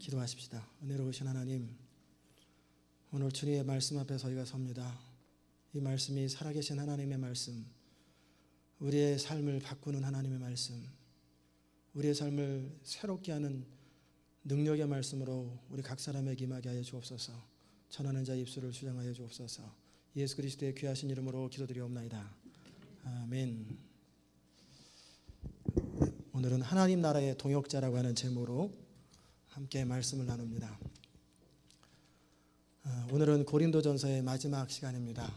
기도하십시다. 은혜로우신 하나님, 오늘 주님의 말씀 앞에 저희가 섭니다. 이 말씀이 살아계신 하나님의 말씀, 우리의 삶을 바꾸는 하나님의 말씀, 우리의 삶을 새롭게 하는 능력의 말씀으로 우리 각 사람에게 임하게 하여 주옵소서. 전하는 자의 입술을 주장하여 주옵소서. 예수 그리스도의 귀하신 이름으로 기도드리옵나이다. 아멘. 오늘은 하나님 나라의 동역자라고 하는 제목으로 함께 말씀을 나눕니다. 오늘은 고린도전서의 마지막 시간입니다.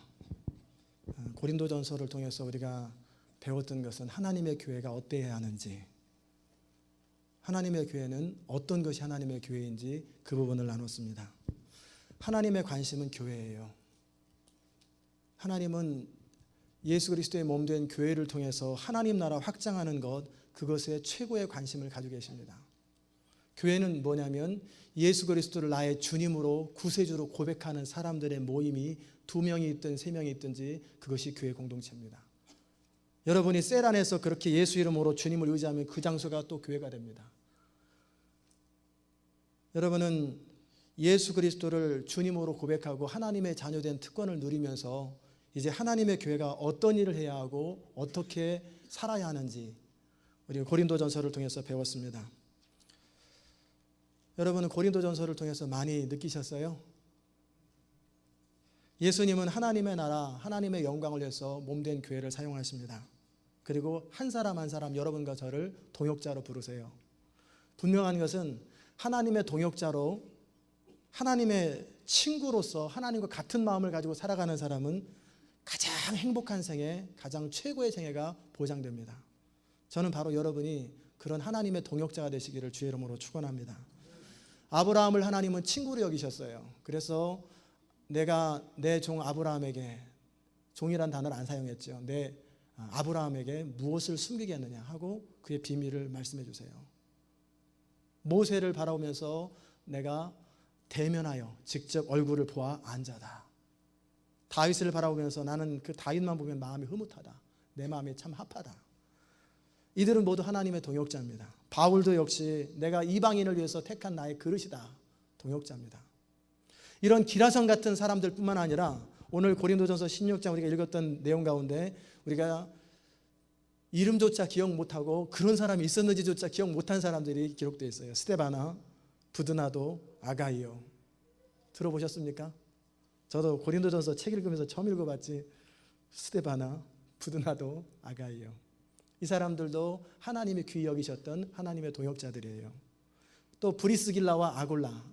고린도전서를 통해서 우리가 배웠던 것은 하나님의 교회가 어때야 하는지, 하나님의 교회는 어떤 것이 하나님의 교회인지 그 부분을 나눴습니다. 하나님의 관심은 교회예요. 하나님은 예수 그리스도의 몸된 교회를 통해서 하나님 나라 확장하는 것, 그것에 최고의 관심을 가지고 계십니다. 교회는 뭐냐면 예수 그리스도를 나의 주님으로 구세주로 고백하는 사람들의 모임이 2명이 있든 3명이 있든지 그것이 교회 공동체입니다. 여러분이 셀 안에서 그렇게 예수 이름으로 주님을 의지하면 그 장소가 또 교회가 됩니다. 여러분은 예수 그리스도를 주님으로 고백하고 하나님의 자녀된 특권을 누리면서 이제 하나님의 교회가 어떤 일을 해야 하고 어떻게 살아야 하는지 우리 고린도전서를 통해서 배웠습니다. 여러분은 고린도전서를 통해서 많이 느끼셨어요? 예수님은 하나님의 나라, 하나님의 영광을 위해서 몸된 교회를 사용하십니다. 그리고 한 사람 한 사람 여러분과 저를 동역자로 부르세요. 분명한 것은 하나님의 동역자로, 하나님의 친구로서 하나님과 같은 마음을 가지고 살아가는 사람은 가장 행복한 생애, 가장 최고의 생애가 보장됩니다. 저는 바로 여러분이 그런 하나님의 동역자가 되시기를 주의 이름으로 축원합니다. 아브라함을 하나님은 친구로 여기셨어요. 그래서 내가 내 종 아브라함에게, 종이란 단어를 안 사용했죠. 내 아브라함에게 무엇을 숨기겠느냐 하고 그의 비밀을 말씀해 주세요. 모세를 바라보면서 내가 대면하여 직접 얼굴을 보아 안자다. 다윗을 바라보면서 나는 그 다윗만 보면 마음이 흐뭇하다. 내 마음이 참 합하다. 이들은 모두 하나님의 동역자입니다. 바울도 역시 내가 이방인을 위해서 택한 나의 그릇이다. 동역자입니다. 이런 기라성 같은 사람들 뿐만 아니라 오늘 고린도전서 16장 우리가 읽었던 내용 가운데 우리가 이름조차 기억 못하고 그런 사람이 있었는지조차 기억 못한 사람들이 기록되어 있어요. 스데바나, 부드나도, 아가이오. 들어보셨습니까? 저도 고린도전서 책 읽으면서 처음 읽어봤지. 스데바나, 부드나도, 아가이오. 이 사람들도 하나님이 귀히 여기셨던 하나님의 동역자들이에요. 또 브리스길라와 아굴라.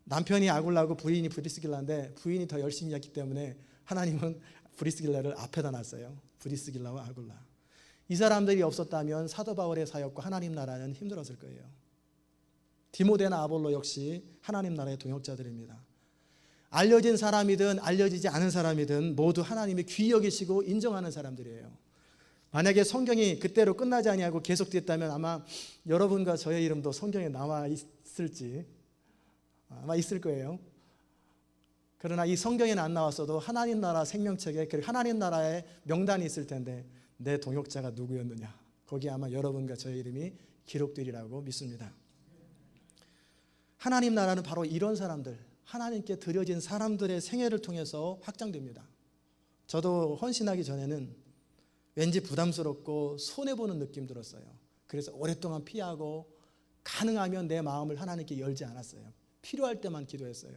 남편이 아굴라고 부인이 브리스길라인데 부인이 더 열심히 했기 때문에 하나님은 브리스길라를 앞에다 놨어요. 브리스길라와 아굴라. 이 사람들이 없었다면 사도 바울의 사역과 하나님 나라는 힘들었을 거예요. 디모데나 아볼로 역시 하나님 나라의 동역자들입니다. 알려진 사람이든 알려지지 않은 사람이든 모두 하나님이 귀히 여기시고 인정하는 사람들이에요. 만약에 성경이 그때로 끝나지 아니하고 계속됐다면 아마 여러분과 저의 이름도 성경에 나와 있을지 아마 있을 거예요. 그러나 이 성경에는 안 나왔어도 하나님 나라 생명책에 하나님 나라의 명단이 있을 텐데 내 동역자가 누구였느냐, 거기에 아마 여러분과 저의 이름이 기록되리라고 믿습니다. 하나님 나라는 바로 이런 사람들, 하나님께 드려진 사람들의 생애를 통해서 확장됩니다. 저도 헌신하기 전에는 왠지 부담스럽고 손해보는 느낌 들었어요. 그래서 오랫동안 피하고 가능하면 내 마음을 하나님께 열지 않았어요. 필요할 때만 기도했어요.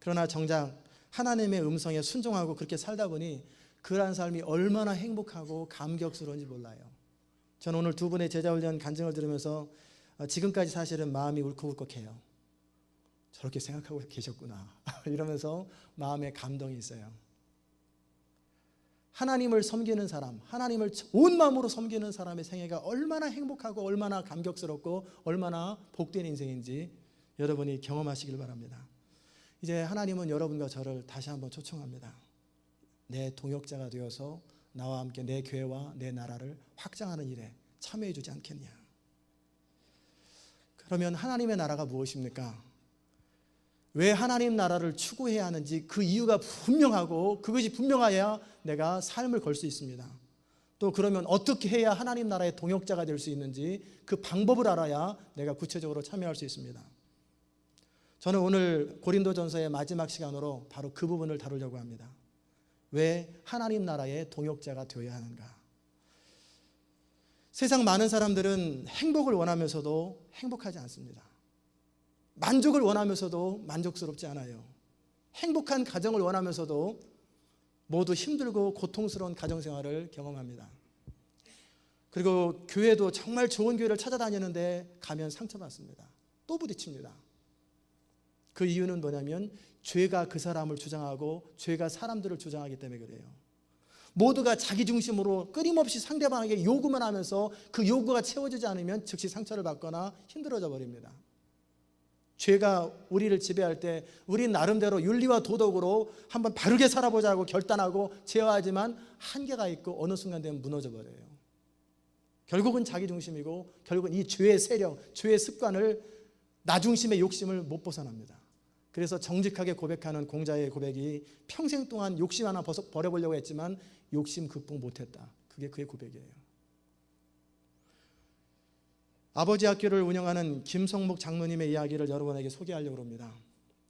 그러나 정작 하나님의 음성에 순종하고 그렇게 살다 보니 그러한 삶이 얼마나 행복하고 감격스러운지 몰라요. 저는 오늘 두 분의 제자훈련 간증을 들으면서 지금까지 사실은 마음이 울컥울컥해요. 저렇게 생각하고 계셨구나 이러면서 마음에 감동이 있어요. 하나님을 섬기는 사람, 하나님을 온 마음으로 섬기는 사람의 생애가 얼마나 행복하고 얼마나 감격스럽고 얼마나 복된 인생인지 여러분이 경험하시길 바랍니다. 이제 하나님은 여러분과 저를 다시 한번 초청합니다. 내 동역자가 되어서 나와 함께 내 교회와 내 나라를 확장하는 일에 참여해 주지 않겠냐. 그러면 하나님의 나라가 무엇입니까? 왜 하나님 나라를 추구해야 하는지 그 이유가 분명하고 그것이 분명해야 내가 삶을 걸 수 있습니다. 또 그러면 어떻게 해야 하나님 나라의 동역자가 될 수 있는지 그 방법을 알아야 내가 구체적으로 참여할 수 있습니다. 저는 오늘 고린도전서의 마지막 시간으로 바로 그 부분을 다루려고 합니다. 왜 하나님 나라의 동역자가 되어야 하는가? 세상 많은 사람들은 행복을 원하면서도 행복하지 않습니다. 만족을 원하면서도 만족스럽지 않아요. 행복한 가정을 원하면서도 모두 힘들고 고통스러운 가정생활을 경험합니다. 그리고 교회도 정말 좋은 교회를 찾아다니는데 가면 상처받습니다. 또 부딪힙니다. 그 이유는 뭐냐면 죄가 그 사람을 주장하고 죄가 사람들을 주장하기 때문에 그래요. 모두가 자기 중심으로 끊임없이 상대방에게 요구만 하면서 그 요구가 채워지지 않으면 즉시 상처를 받거나 힘들어져 버립니다. 죄가 우리를 지배할 때 우리 나름대로 윤리와 도덕으로 한번 바르게 살아보자고 결단하고 제어하지만 한계가 있고 어느 순간 되면 무너져 버려요. 결국은 자기 중심이고 결국은 이 죄의 세력, 죄의 습관을 나 중심의 욕심을 못 벗어납니다. 그래서 정직하게 고백하는 공자의 고백이 평생 동안 욕심 하나 버려보려고 했지만 욕심 극복 못했다. 그게 그의 고백이에요. 아버지 학교를 운영하는 김성목 장로님의 이야기를 여러분에게 소개하려고 합니다.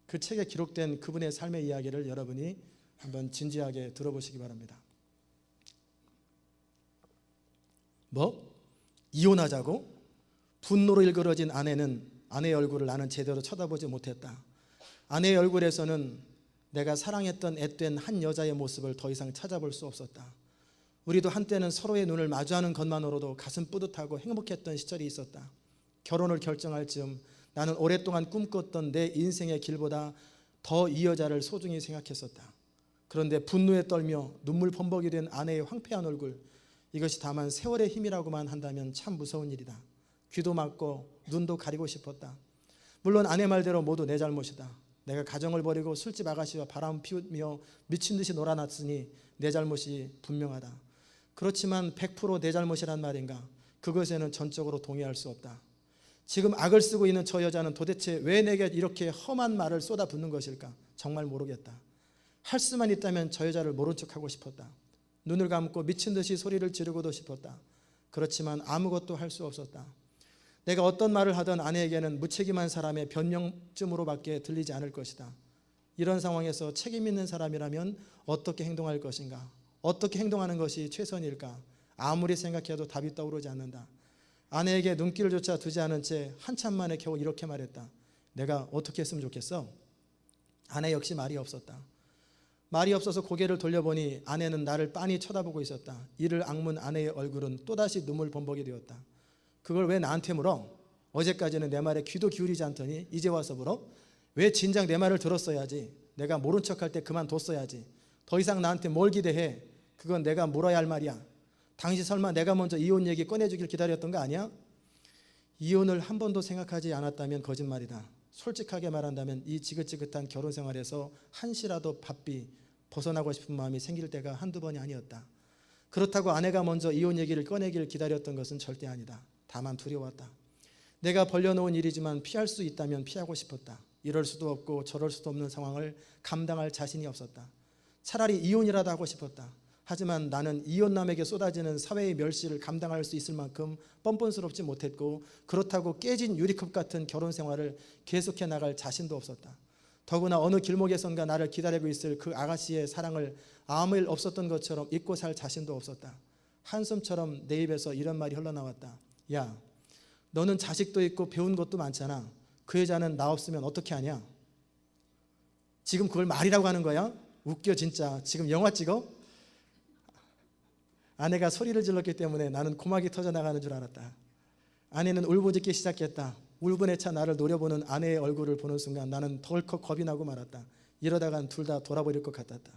그 책에 기록된 그분의 삶의 이야기를 여러분이 한번 진지하게 들어보시기 바랍니다. 뭐? 이혼하자고? 분노로 일그러진 아내의 얼굴을 나는 제대로 쳐다보지 못했다. 아내의 얼굴에서는 내가 사랑했던 앳된 한 여자의 모습을 더 이상 찾아볼 수 없었다. 우리도 한때는 서로의 눈을 마주하는 것만으로도 가슴 뿌듯하고 행복했던 시절이 있었다. 결혼을 결정할 즈음 나는 오랫동안 꿈꿨던 내 인생의 길보다 더 이 여자를 소중히 생각했었다. 그런데 분노에 떨며 눈물 범벅이 된 아내의 황폐한 얼굴, 이것이 다만 세월의 힘이라고만 한다면 참 무서운 일이다. 귀도 막고 눈도 가리고 싶었다. 물론 아내 말대로 모두 내 잘못이다. 내가 가정을 버리고 술집 아가씨와 바람 피우며 미친 듯이 놀아놨으니 내 잘못이 분명하다. 그렇지만 100% 내 잘못이란 말인가? 그것에는 전적으로 동의할 수 없다. 지금 악을 쓰고 있는 저 여자는 도대체 왜 내게 이렇게 험한 말을 쏟아붓는 것일까? 정말 모르겠다. 할 수만 있다면 저 여자를 모른 척하고 싶었다. 눈을 감고 미친 듯이 소리를 지르고도 싶었다. 그렇지만 아무것도 할 수 없었다. 내가 어떤 말을 하든 아내에게는 무책임한 사람의 변명쯤으로밖에 들리지 않을 것이다. 이런 상황에서 책임 있는 사람이라면 어떻게 행동할 것인가? 어떻게 행동하는 것이 최선일까? 아무리 생각해도 답이 떠오르지 않는다. 아내에게 눈길조차 두지 않은 채 한참 만에 겨우 이렇게 말했다. 내가 어떻게 했으면 좋겠어? 아내 역시 말이 없었다. 말이 없어서 고개를 돌려보니 아내는 나를 빤히 쳐다보고 있었다. 이를 악문 아내의 얼굴은 또다시 눈물 범벅이 되었다. 그걸 왜 나한테 물어? 어제까지는 내 말에 귀도 기울이지 않더니 이제 와서 물어? 왜 진작 내 말을 들었어야지. 내가 모른 척할 때 그만뒀어야지. 더 이상 나한테 뭘 기대해? 그건 내가 물어야 할 말이야. 당신 설마 내가 먼저 이혼 얘기 꺼내주길 기다렸던 거 아니야? 이혼을 한 번도 생각하지 않았다면 거짓말이다. 솔직하게 말한다면 이 지긋지긋한 결혼 생활에서 한시라도 바삐 벗어나고 싶은 마음이 생길 때가 한두 번이 아니었다. 그렇다고 아내가 먼저 이혼 얘기를 꺼내기를 기다렸던 것은 절대 아니다. 다만 두려웠다. 내가 벌려놓은 일이지만 피할 수 있다면 피하고 싶었다. 이럴 수도 없고 저럴 수도 없는 상황을 감당할 자신이 없었다. 차라리 이혼이라도 하고 싶었다. 하지만 나는 이혼남에게 쏟아지는 사회의 멸시를 감당할 수 있을 만큼 뻔뻔스럽지 못했고 그렇다고 깨진 유리컵 같은 결혼 생활을 계속해 나갈 자신도 없었다. 더구나 어느 길목에선가 나를 기다리고 있을 그 아가씨의 사랑을 아무 일 없었던 것처럼 잊고 살 자신도 없었다. 한숨처럼 내 입에서 이런 말이 흘러나왔다. 야, 너는 자식도 있고 배운 것도 많잖아. 그 여자는 나 없으면 어떻게 하냐? 지금 그걸 말이라고 하는 거야? 웃겨 진짜. 지금 영화 찍어? 아내가 소리를 질렀기 때문에 나는 고막이 터져나가는 줄 알았다. 아내는 울부짖기 시작했다. 울분에 차 나를 노려보는 아내의 얼굴을 보는 순간 나는 덜컥 겁이 나고 말았다. 이러다간 둘 다 돌아버릴 것 같았다.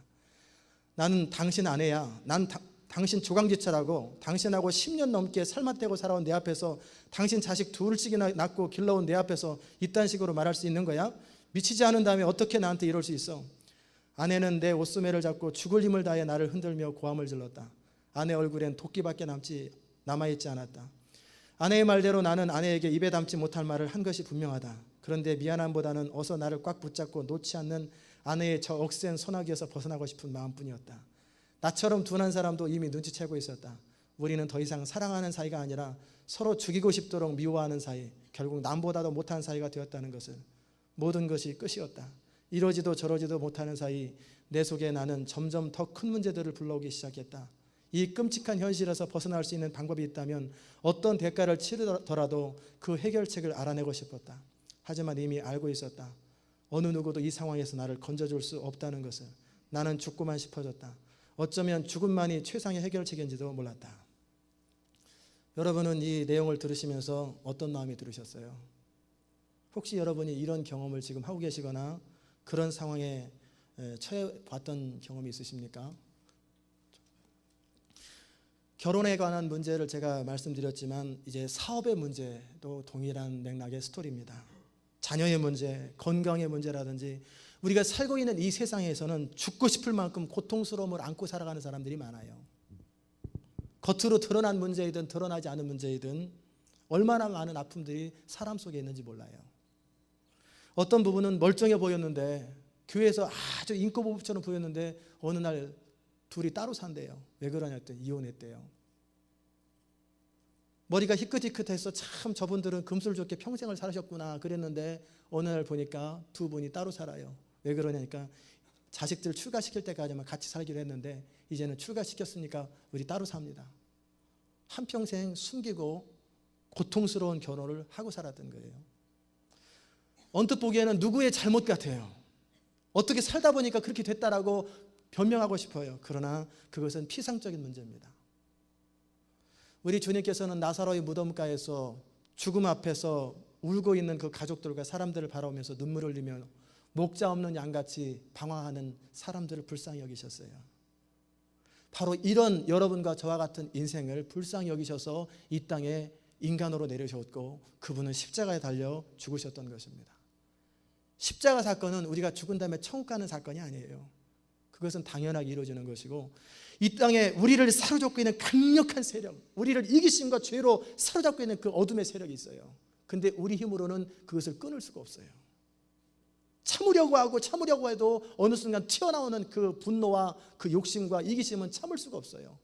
나는 당신 아내야. 난 당신 조강지처라고. 당신하고 10년 넘게 살맛대고 살아온 내 앞에서 당신 자식 둘씩이나 낳고 길러온 내 앞에서 이딴 식으로 말할 수 있는 거야? 미치지 않은 다음에 어떻게 나한테 이럴 수 있어? 아내는 내 옷소매를 잡고 죽을 힘을 다해 나를 흔들며 고함을 질렀다. 아내 얼굴엔 도끼밖에 남아있지 않았다. 아내의 말대로 나는 아내에게 입에 담지 못할 말을 한 것이 분명하다. 그런데 미안함보다는 어서 나를 꽉 붙잡고 놓지 않는 아내의 저 억센 소나기에서 벗어나고 싶은 마음뿐이었다. 나처럼 둔한 사람도 이미 눈치채고 있었다. 우리는 더 이상 사랑하는 사이가 아니라 서로 죽이고 싶도록 미워하는 사이, 결국 남보다도 못한 사이가 되었다는 것을. 모든 것이 끝이었다. 이러지도 저러지도 못하는 사이 내 속에 나는 점점 더 큰 문제들을 불러오기 시작했다. 이 끔찍한 현실에서 벗어날 수 있는 방법이 있다면 어떤 대가를 치르더라도 그 해결책을 알아내고 싶었다. 하지만 이미 알고 있었다. 어느 누구도 이 상황에서 나를 건져줄 수 없다는 것을. 나는 죽고만 싶어졌다. 어쩌면 죽음만이 최상의 해결책인지도 몰랐다. 여러분은 이 내용을 들으시면서 어떤 마음이 들으셨어요? 혹시 여러분이 이런 경험을 지금 하고 계시거나 그런 상황에 처해 봤던 경험이 있으십니까? 결혼에 관한 문제를 제가 말씀드렸지만 이제 사업의 문제도 동일한 맥락의 스토리입니다. 자녀의 문제, 건강의 문제라든지 우리가 살고 있는 이 세상에서는 죽고 싶을 만큼 고통스러움을 안고 살아가는 사람들이 많아요. 겉으로 드러난 문제이든 드러나지 않은 문제이든 얼마나 많은 아픔들이 사람 속에 있는지 몰라요. 어떤 부분은 멀쩡해 보였는데 교회에서 아주 인꼬부부처럼 보였는데 어느 날 둘이 따로 산대요. 왜 그러냐 했더니 이혼했대요. 머리가 희끗희끗해서 참 저분들은 금술 좋게 평생을 살으셨구나 그랬는데 어느 날 보니까 두 분이 따로 살아요. 왜 그러냐니까 자식들 출가시킬 때까지만 같이 살기로 했는데 이제는 출가시켰으니까 우리 따로 삽니다. 한평생 숨기고 고통스러운 결혼을 하고 살았던 거예요. 언뜻 보기에는 누구의 잘못 같아요. 어떻게 살다 보니까 그렇게 됐다라고 변명하고 싶어요. 그러나 그것은 피상적인 문제입니다. 우리 주님께서는 나사로의 무덤가에서 죽음 앞에서 울고 있는 그 가족들과 사람들을 바라보면서 눈물을 흘리며 목자 없는 양같이 방황하는 사람들을 불쌍히 여기셨어요. 바로 이런 여러분과 저와 같은 인생을 불쌍히 여기셔서 이 땅에 인간으로 내려오셨고 그분은 십자가에 달려 죽으셨던 것입니다. 십자가 사건은 우리가 죽은 다음에 천국 가는 사건이 아니에요. 그것은 당연하게 이루어지는 것이고 이 땅에 우리를 사로잡고 있는 강력한 세력, 우리를 이기심과 죄로 사로잡고 있는 그 어둠의 세력이 있어요. 근데 우리 힘으로는 그것을 끊을 수가 없어요. 참으려고 해도 어느 순간 튀어나오는 그 분노와 그 욕심과 이기심은 참을 수가 없어요.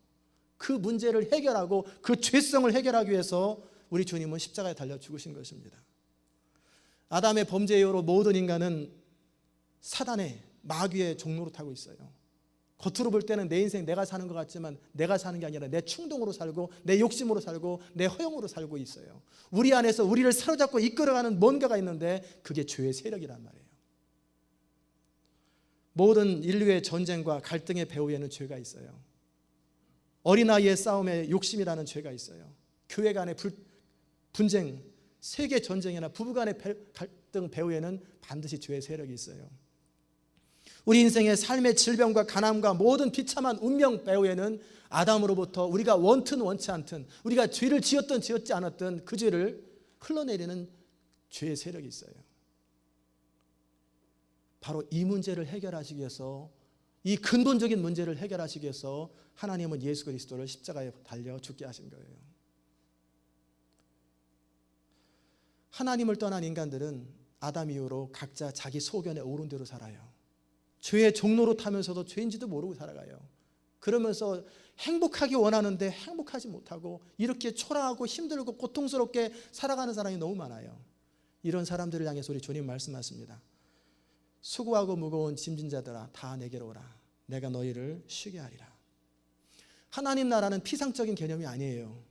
그 문제를 해결하고 그 죄성을 해결하기 위해서 우리 주님은 십자가에 달려 죽으신 것입니다. 아담의 범죄 이후로 모든 인간은 사단의 마귀의 종로로 타고 있어요. 겉으로 볼 때는 내 인생 내가 사는 것 같지만 내가 사는 게 아니라 내 충동으로 살고 내 욕심으로 살고 내 허영으로 살고 있어요. 우리 안에서 우리를 사로잡고 이끌어가는 뭔가가 있는데 그게 죄의 세력이란 말이에요. 모든 인류의 전쟁과 갈등의 배후에는 죄가 있어요. 어린아이의 싸움에 욕심이라는 죄가 있어요. 교회 간의 분쟁, 세계 전쟁이나 부부 간의 갈등 배후에는 반드시 죄의 세력이 있어요. 우리 인생의 삶의 질병과 가난과 모든 비참한 운명 배후에는 아담으로부터 우리가 원튼 원치 않든 우리가 죄를 지었든 지었지 않았든 그 죄를 흘러내리는 죄의 세력이 있어요. 바로 이 문제를 해결하시기 위해서 이 근본적인 문제를 해결하시기 위해서 하나님은 예수 그리스도를 십자가에 달려 죽게 하신 거예요. 하나님을 떠난 인간들은 아담 이후로 각자 자기 소견에 옳은 대로 살아요. 죄의 종로로 타면서도 죄인지도 모르고 살아가요. 그러면서 행복하기 원하는데 행복하지 못하고 이렇게 초라하고 힘들고 고통스럽게 살아가는 사람이 너무 많아요. 이런 사람들을 향해서 우리 주님 말씀하십니다. 수고하고 무거운 짐진 자들아 다 내게로 오라. 내가 너희를 쉬게 하리라. 하나님 나라는 피상적인 개념이 아니에요.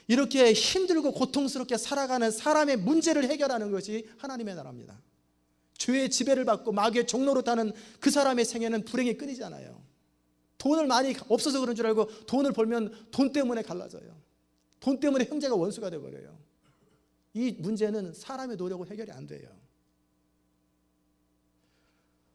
이렇게 힘들고 고통스럽게 살아가는 사람의 문제를 해결하는 것이 하나님의 나라입니다. 죄의 지배를 받고 마귀의 종로로 타는 그 사람의 생애는 불행이 끊이지 않아요. 돈을 많이 없어서 그런 줄 알고 돈을 벌면 돈 때문에 갈라져요. 돈 때문에 형제가 원수가 되어버려요. 이 문제는 사람의 노력으로 해결이 안 돼요.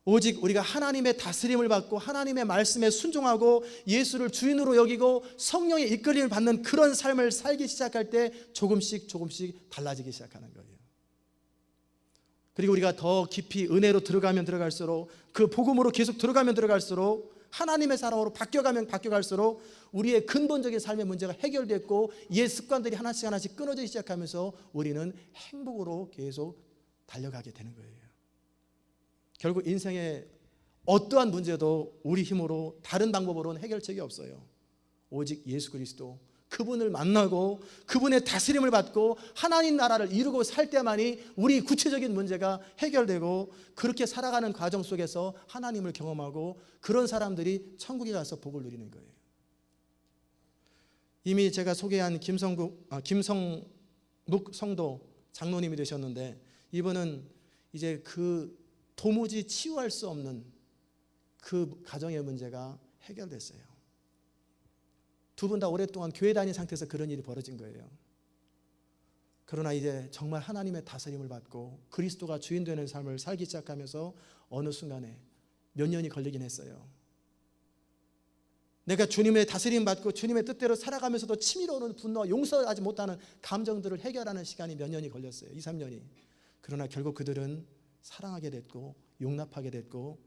오직 우리가 하나님의 다스림을 받고 하나님의 말씀에 순종하고 예수를 주인으로 여기고 성령의 이끌림을 받는 그런 삶을 살기 시작할 때 조금씩 달라지기 시작하는 거예요. 그리고 우리가 더 깊이 은혜로 들어가면 들어갈수록 그 복음으로 계속 들어가면 들어갈수록 하나님의 사람으로 바뀌어가면 바뀌어갈수록 우리의 근본적인 삶의 문제가 해결됐고 옛 습관들이 하나씩 끊어지기 시작하면서 우리는 행복으로 계속 달려가게 되는 거예요. 결국 인생의 어떠한 문제도 우리 힘으로 다른 방법으로는 해결책이 없어요. 오직 예수 그리스도 그분을 만나고 그분의 다스림을 받고 하나님 나라를 이루고 살 때만이 우리 구체적인 문제가 해결되고, 그렇게 살아가는 과정 속에서 하나님을 경험하고 그런 사람들이 천국에 가서 복을 누리는 거예요. 이미 제가 소개한 김성묵 성도 장로님이 되셨는데, 이분은 이제 그 도무지 치유할 수 없는 그 가정의 문제가 해결됐어요. 두 분 다 오랫동안 교회 다닌 상태에서 그런 일이 벌어진 거예요. 그러나 이제 정말 하나님의 다스림을 받고 그리스도가 주인 되는 삶을 살기 시작하면서 어느 순간에 몇 년이 걸리긴 했어요. 내가 주님의 다스림 받고 주님의 뜻대로 살아가면서도 치밀어 오는 분노와 용서하지 못하는 감정들을 해결하는 시간이 몇 년이 걸렸어요. 2, 3년이. 그러나 결국 그들은 사랑하게 됐고 용납하게 됐고,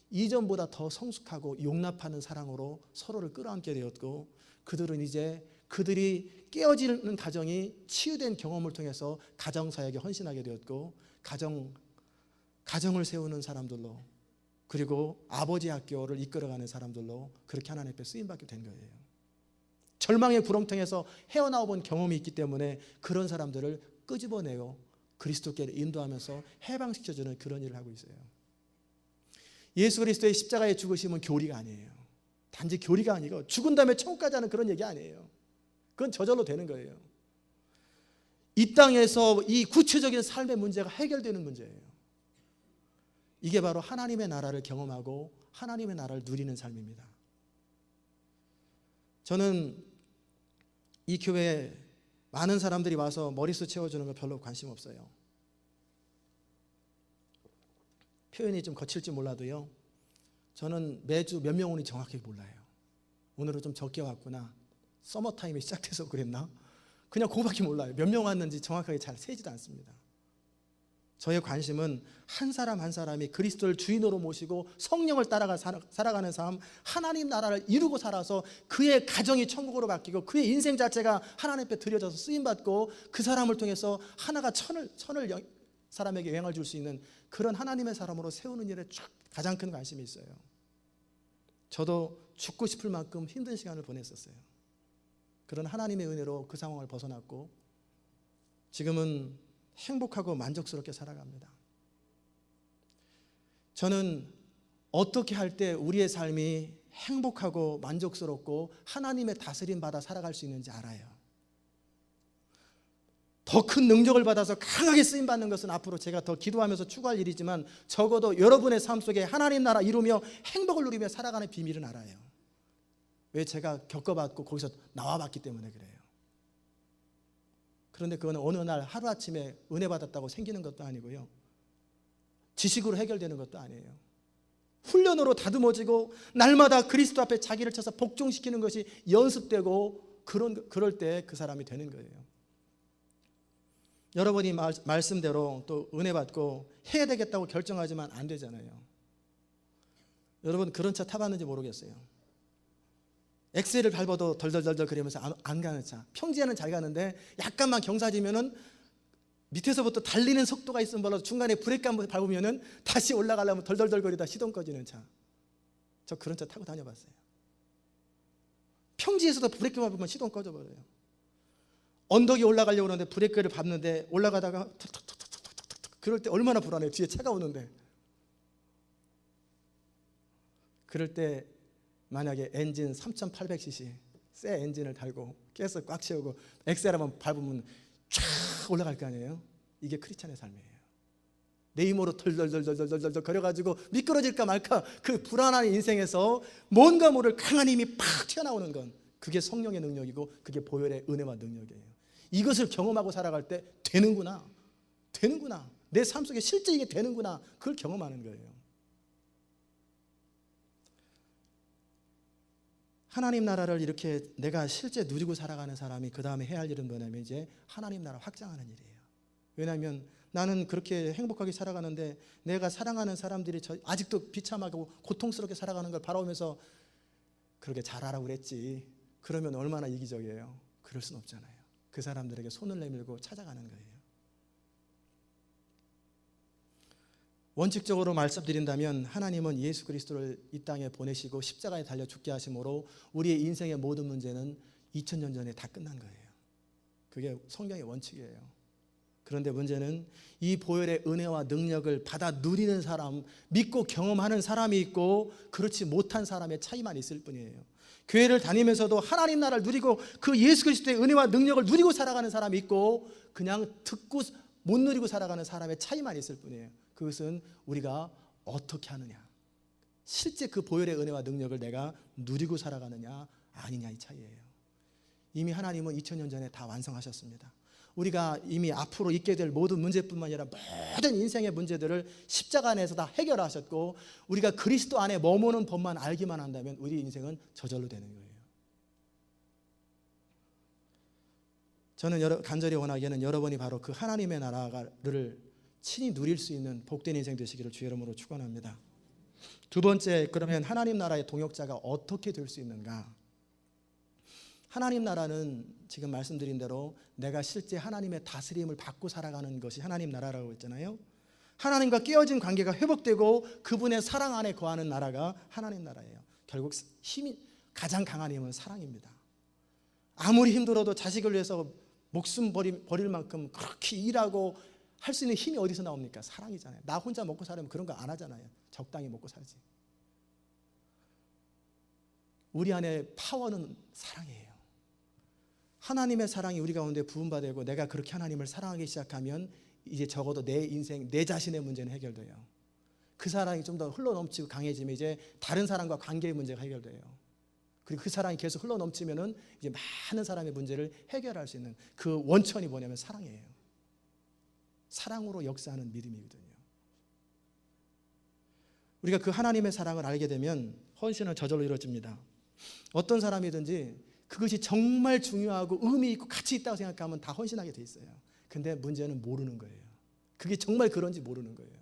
이전보다 더 성숙하고 용납하는 사랑으로 서로를 끌어안게 되었고, 그들은 이제 그들이 깨어지는 가정이 치유된 경험을 통해서 가정사역에 헌신하게 되었고, 가정을 세우는 사람들로, 그리고 아버지 학교를 이끌어가는 사람들로 그렇게 하나님 앞에 쓰임받게 된 거예요. 절망의 구렁텅이에서 헤어나와 본 경험이 있기 때문에 그런 사람들을 끄집어내고 그리스도께 인도하면서 해방시켜주는 그런 일을 하고 있어요. 예수 그리스도의 십자가의 죽으심은 교리가 아니에요. 단지 교리가 아니고 죽은 다음에 천국 가자는 그런 얘기 아니에요. 그건 저절로 되는 거예요. 이 땅에서 이 구체적인 삶의 문제가 해결되는 문제예요. 이게 바로 하나님의 나라를 경험하고 하나님의 나라를 누리는 삶입니다. 저는 이 교회에 많은 사람들이 와서 머릿수 채워주는 거 별로 관심 없어요. 표현이 좀 거칠지 몰라도요, 저는 매주 몇 명 오는지 정확하게 몰라요. 오늘은 좀 적게 왔구나, 서머타임이 시작돼서 그랬나, 그냥 그거밖에 몰라요. 몇 명 왔는지 정확하게 잘 세지도 않습니다. 저의 관심은 한 사람 한 사람이 그리스도를 주인으로 모시고 성령을 따라가 살아가는 삶, 하나님 나라를 이루고 살아서 그의 가정이 천국으로 바뀌고 그의 인생 자체가 하나님 앞에 드려져서 쓰임받고 그 사람을 통해서 하나가 천을 사람에게 영향을 줄 수 있는 그런 하나님의 사람으로 세우는 일에 가장 큰 관심이 있어요. 저도 죽고 싶을 만큼 힘든 시간을 보냈었어요. 그런 하나님의 은혜로 그 상황을 벗어났고 지금은 행복하고 만족스럽게 살아갑니다. 저는 어떻게 할 때 우리의 삶이 행복하고 만족스럽고 하나님의 다스림 받아 살아갈 수 있는지 알아요. 더 큰 능력을 받아서 강하게 쓰임받는 것은 앞으로 제가 더 기도하면서 추구할 일이지만, 적어도 여러분의 삶 속에 하나님 나라 이루며 행복을 누리며 살아가는 비밀은 알아요. 왜? 제가 겪어봤고 거기서 나와봤기 때문에 그래요. 그런데 그거는 어느 날 하루아침에 은혜 받았다고 생기는 것도 아니고요, 지식으로 해결되는 것도 아니에요. 훈련으로 다듬어지고 날마다 그리스도 앞에 자기를 쳐서 복종시키는 것이 연습되고 그럴 때 그 사람이 되는 거예요. 여러분이 말씀대로 또 은혜 받고 해야 되겠다고 결정하지만 안 되잖아요. 여러분 그런 차 타봤는지 모르겠어요. 엑셀을 밟아도 덜덜덜덜 그러면서 안 가는 차, 평지에는 잘 가는데 약간만 경사지면은 밑에서부터 달리는 속도가 있으면 몰라도 중간에 브레이크 한번 밟으면은 다시 올라가려면 덜덜덜 거리다 시동 꺼지는 차, 저 그런 차 타고 다녀봤어요. 평지에서도 브레이크 밟으면 시동 꺼져버려요. 언덕이 올라가려고 하는데 브레이크를 밟는데 올라가다가 툭툭툭툭툭툭 그럴 때 얼마나 불안해요. 뒤에 차가 오는데. 그럴 때 만약에 엔진 3800cc 새 엔진을 달고 가스 꽉 채우고 엑셀 한번 밟으면 쫙 올라갈 거 아니에요. 이게 크리스찬의 삶이에요. 내 힘으로 덜덜덜덜덜덜 거려가지고 미끄러질까 말까 그 불안한 인생에서 뭔가 모를 강한 힘이 팍 튀어나오는 건, 그게 성령의 능력이고 그게 보혈의 은혜와 능력이에요. 이것을 경험하고 살아갈 때 되는구나, 내 삶 속에 실제 이게 되는구나, 그걸 경험하는 거예요. 하나님 나라를 이렇게 내가 실제 누리고 살아가는 사람이 그 다음에 해야 할 일은 뭐냐면 이제 하나님 나라 확장하는 일이에요. 왜냐하면 나는 그렇게 행복하게 살아가는데 내가 사랑하는 사람들이 아직도 비참하고 고통스럽게 살아가는 걸 바라보면서 그렇게 잘하라고 그랬지, 그러면 얼마나 이기적이에요. 그럴 순 없잖아요. 그 사람들에게 손을 내밀고 찾아가는 거예요. 원칙적으로 말씀드린다면 하나님은 예수 그리스도를 이 땅에 보내시고 십자가에 달려 죽게 하심으로 우리의 인생의 모든 문제는 2000년 전에 다 끝난 거예요. 그게 성경의 원칙이에요. 그런데 문제는 이 보혈의 은혜와 능력을 받아 누리는 사람, 믿고 경험하는 사람이 있고 그렇지 못한 사람의 차이만 있을 뿐이에요. 교회를 다니면서도 하나님 나라를 누리고 그 예수 그리스도의 은혜와 능력을 누리고 살아가는 사람이 있고 그냥 듣고 못 누리고 살아가는 사람의 차이만 있을 뿐이에요. 그것은 우리가 어떻게 하느냐, 실제 그 보혈의 은혜와 능력을 내가 누리고 살아가느냐 아니냐의 차이예요. 이미 하나님은 2000년 전에 다 완성하셨습니다. 우리가 이미 앞으로 있게 될 모든 문제뿐만 아니라 모든 인생의 문제들을 십자가 안에서 다 해결하셨고 우리가 그리스도 안에 머무는 법만 알기만 한다면 우리 인생은 저절로 되는 거예요. 저는 간절히 원하기에는 여러분이 바로 그 하나님의 나라를 친히 누릴 수 있는 복된 인생 되시기를 주의 이름으로 축원합니다. 두 번째, 그러면 하나님 나라의 동역자가 어떻게 될 수 있는가? 하나님 나라는 지금 말씀드린 대로 내가 실제 하나님의 다스림을 받고 살아가는 것이 하나님 나라라고 했잖아요. 하나님과 깨어진 관계가 회복되고 그분의 사랑 안에 거하는 나라가 하나님 나라예요. 결국 힘이 가장 강한 힘은 사랑입니다. 아무리 힘들어도 자식을 위해서 목숨 버릴 만큼 그렇게 일하고 할 수 있는 힘이 어디서 나옵니까? 사랑이잖아요. 나 혼자 먹고 살면 그런 거 안 하잖아요. 적당히 먹고 살지. 우리 안에 파워는 사랑이에요. 하나님의 사랑이 우리 가운데 부음받고 내가 그렇게 하나님을 사랑하기 시작하면 이제 적어도 내 인생, 내 자신의 문제는 해결돼요. 그 사랑이 좀 더 흘러넘치고 강해지면 이제 다른 사람과 관계의 문제가 해결돼요. 그리고 그 사랑이 계속 흘러넘치면은 이제 많은 사람의 문제를 해결할 수 있는 그 원천이 뭐냐면 사랑이에요. 사랑으로 역사하는 믿음이거든요. 우리가 그 하나님의 사랑을 알게 되면 헌신은 저절로 이루어집니다. 어떤 사람이든지 그것이 정말 중요하고 의미 있고 가치 있다고 생각하면 다 헌신하게 돼 있어요. 근데 문제는 모르는 거예요. 그게 정말 그런지 모르는 거예요.